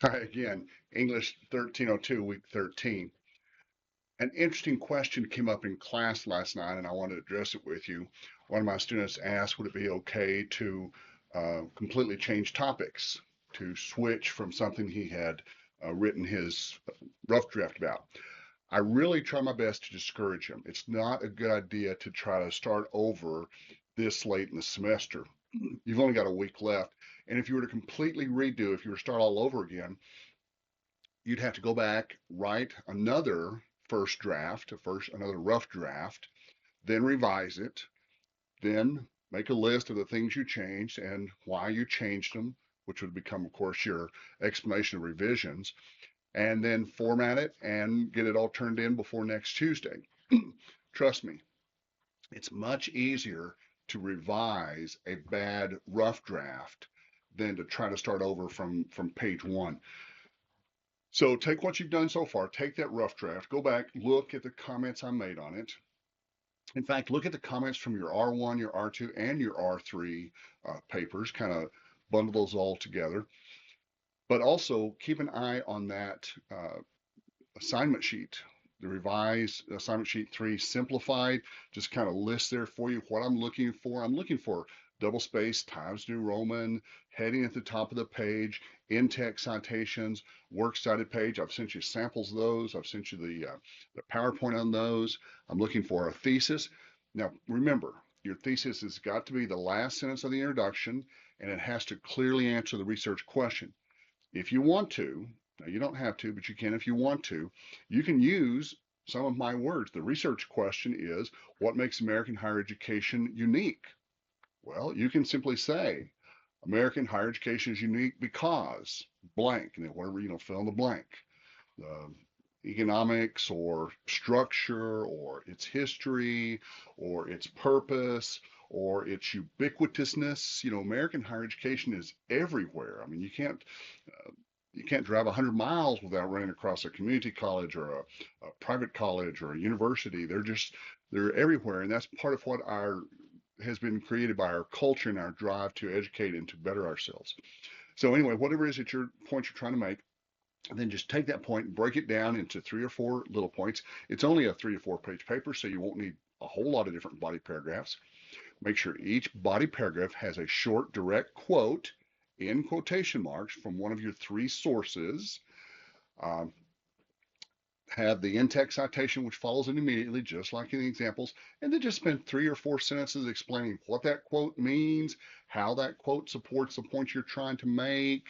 Hi again, English 1302, week 13. An interesting question came up in class last night, and I wanted to address it with you. One of my students asked, would it be okay to completely change topics, to switch from something he had written his rough draft about? I really try my best to discourage him. It's not a good idea to try to start over this late in the semester. You've only got a week left. And if you were to completely redo, if you were to start all over again, you'd have to go back, write another first draft, another rough draft, then revise it, then make a list of the things you changed and why you changed them, which would become, of course, your explanation of revisions, and then format it and get it all turned in before next Tuesday. Trust me, it's much easier to revise a bad rough draft than to try to start over from page one. So take what you've done so far, take that rough draft, go back, look at the comments I made on it. In fact, look at the comments from your R1, your R2, and your R3 papers, kind of bundle those all together. But also keep an eye on that assignment sheet, the revised assignment sheet 3 simplified, just kind of lists there for you what I'm looking for. I'm looking for double space, Times New Roman, heading at the top of the page, in-text citations, works cited page. I've sent you samples of those. I've sent you the PowerPoint on those. I'm looking for a thesis. Now, remember, your thesis has got to be the last sentence of the introduction, and it has to clearly answer the research question. If you want to, now you don't have to, but you can if you want to, you can use some of my words. The research question is, what makes American higher education unique? Well, you can simply say, American higher education is unique because blank, and then whatever, fill in the blank. Uh, Economics or structure or its history or its purpose or its ubiquitousness. American higher education is everywhere. I mean, you can't drive 100 miles without running across a community college or a private college or a university. They're everywhere, and that's part of what our has been created by our culture and our drive to educate and to better ourselves. So anyway, whatever it is that your point you're trying to make, then just take that point and break it down into 3 or 4 little points. It's only a 3 to 4 page paper, so you won't need a whole lot of different body paragraphs. Make sure each body paragraph has a short, direct quote in quotation marks from one of your 3 sources. Um, have the in-text citation, which follows it immediately, just like in the examples, and then just spend 3 or 4 sentences explaining what that quote means, how that quote supports the point you're trying to make.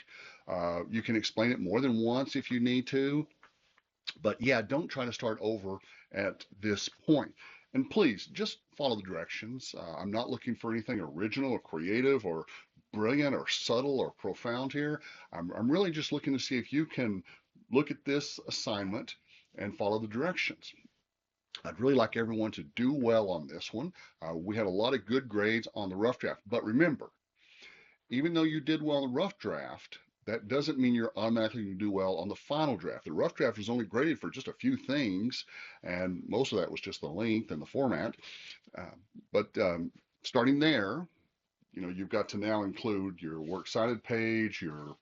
You can explain it more than once if you need to, but yeah, don't try to start over at this point. And please just follow the directions. I'm not looking for anything original or creative or brilliant or subtle or profound here. I'm really just looking to see if you can look at this assignment and follow the directions. I'd really like everyone to do well on this one. We had a lot of good grades on the rough draft, but remember, even though you did well in the rough draft, that doesn't mean you're automatically going to do well on the final draft. The rough draft was only graded for just a few things, and most of that was just the length and the format. Uh, but starting there, you've got to now include your works cited page, your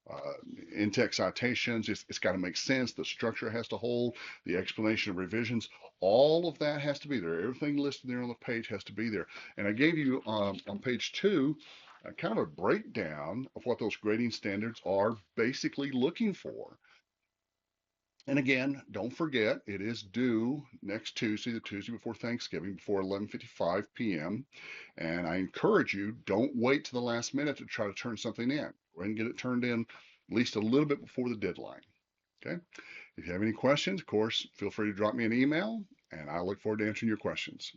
uh, in-text citations. It's got to make sense. The structure has to hold. The explanation of revisions. All of that has to be there. Everything listed there on the page has to be there. And I gave you on page 2 kind of a breakdown of what those grading standards are basically looking for. And again, don't forget, it is due next Tuesday, the Tuesday before Thanksgiving, before 11:55 p.m. And I encourage you, don't wait to the last minute to try to turn something in. Go ahead and get it turned in at least a little bit before the deadline. Okay. If you have any questions, of course, feel free to drop me an email, and I look forward to answering your questions.